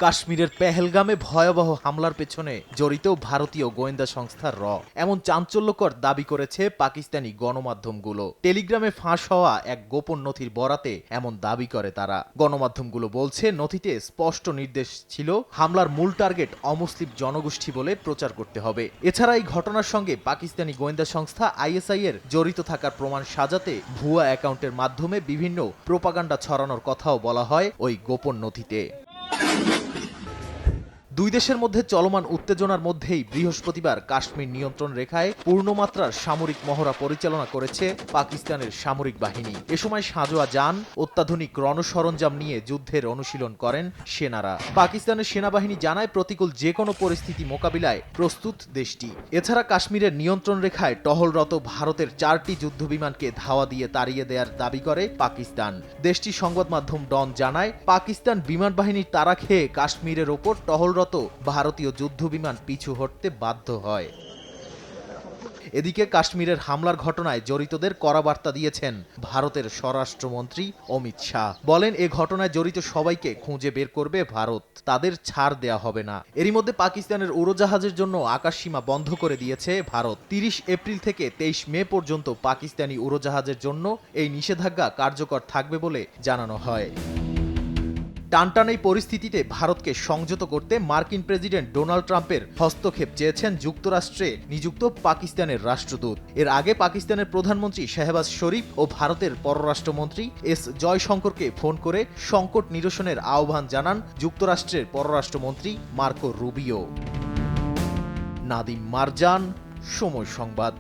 কাশ্মীরের পেহেলগামে ভয়াবহ হামলার পেছনে জড়িত ভারতীয় গোয়েন্দা সংস্থা র এমন চাঞ্চল্যকর দাবি করেছে পাকিস্তানি গণমাধ্যমগুলো। টেলিগ্রামে ফাঁস হওয়া এক গোপন নথির বরাতে এমন দাবি করে তারা। গণমাধ্যমগুলো বলছে নথিতে স্পষ্ট নির্দেশ ছিল হামলার মূল টার্গেট অমুসলিম জনগোষ্ঠী বলে প্রচার করতে হবে। এছাড়া এই ঘটনার সঙ্গে পাকিস্তানি গোয়েন্দা সংস্থা আইএসআই এর জড়িত থাকার প্রমাণ সাজাতে ভুয়া অ্যাকাউন্টের মাধ্যমে বিভিন্ন প্রোপাগান্ডা ছড়ানোর কথাও বলা হয় ওই গোপন নথিতে। দুই দেশের মধ্যে চলমান উত্তেজনার মধ্যেই বৃহস্পতিবার কাশ্মীর নিয়ন্ত্রণ রেখায় পূর্ণমাত্রার সামরিক মহড়া পরিচালনা করেছে পাকিস্তানের সামরিক বাহিনী। এ সময় সাঁজোয়া যান, অত্যাধুনিক রণসরঞ্জাম নিয়ে যুদ্ধের অনুশীলন করেন সেনারা। পাকিস্তানের সেনাবাহিনী জানায় প্রতিকূল যে কোনো পরিস্থিতি মোকাবিলায় প্রস্তুত দেশটি। এছাড়া কাশ্মীরের নিয়ন্ত্রণ রেখায় টহলরত ভারতের 4টি যুদ্ধবিমানকে ধাওয়া দিয়ে তাড়িয়ে দেওয়ার দাবি করে পাকিস্তান। দেশটির সংবাদ মাধ্যম ডন জানায় পাকিস্তান বিমান বাহিনীর তাড়া খেয়ে কাশ্মীরের ওপর টহলরত ভারতীয় যুদ্ধবিমান পিছু হটতে বাধ্য হয়। এদিকে কাশ্মীরের হামলার ঘটনায় জড়িতদের কড়া বার্তা দিয়েছেন ভারতের স্বরাষ্ট্রমন্ত্রী অমিত শাহ। বলেন এ ঘটনায় জড়িত সবাইকে খুঁজে বের করবে ভারত, তাদের ছাড় দেয়া হবে না। এরই মধ্যে পাকিস্তানের উড়োজাহাজের জন্য আকাশসীমা বন্ধ করে দিয়েছে ভারত। 30 এপ্রিল থেকে 23 মে পর্যন্ত পাকিস্তানি উড়োজাহাজের জন্য এই নিষেধাজ্ঞা কার্যকর থাকবে বলে জানানো হয়। টানটান এই পরিস্থিতিতে ভারতকে সংযত করতে মার্কিন প্রেসিডেন্ট ডোনাল্ড ট্রাম্পের হস্তক্ষেপ চেয়েছেন যুক্তরাষ্ট্রে নিযুক্ত পাকিস্তানের রাষ্ট্রদূত। এর আগে পাকিস্তানের প্রধানমন্ত্রী শাহবাজ শরীফ ও ভারতের পররাষ্ট্রমন্ত্রী এস জয়শঙ্করকে ফোন করে সংকট নিরসনের আহ্বান জানান যুক্তরাষ্ট্রের পররাষ্ট্রমন্ত্রী মার্কো রুবিও। নাদিম মারজান, সময় সংবাদ।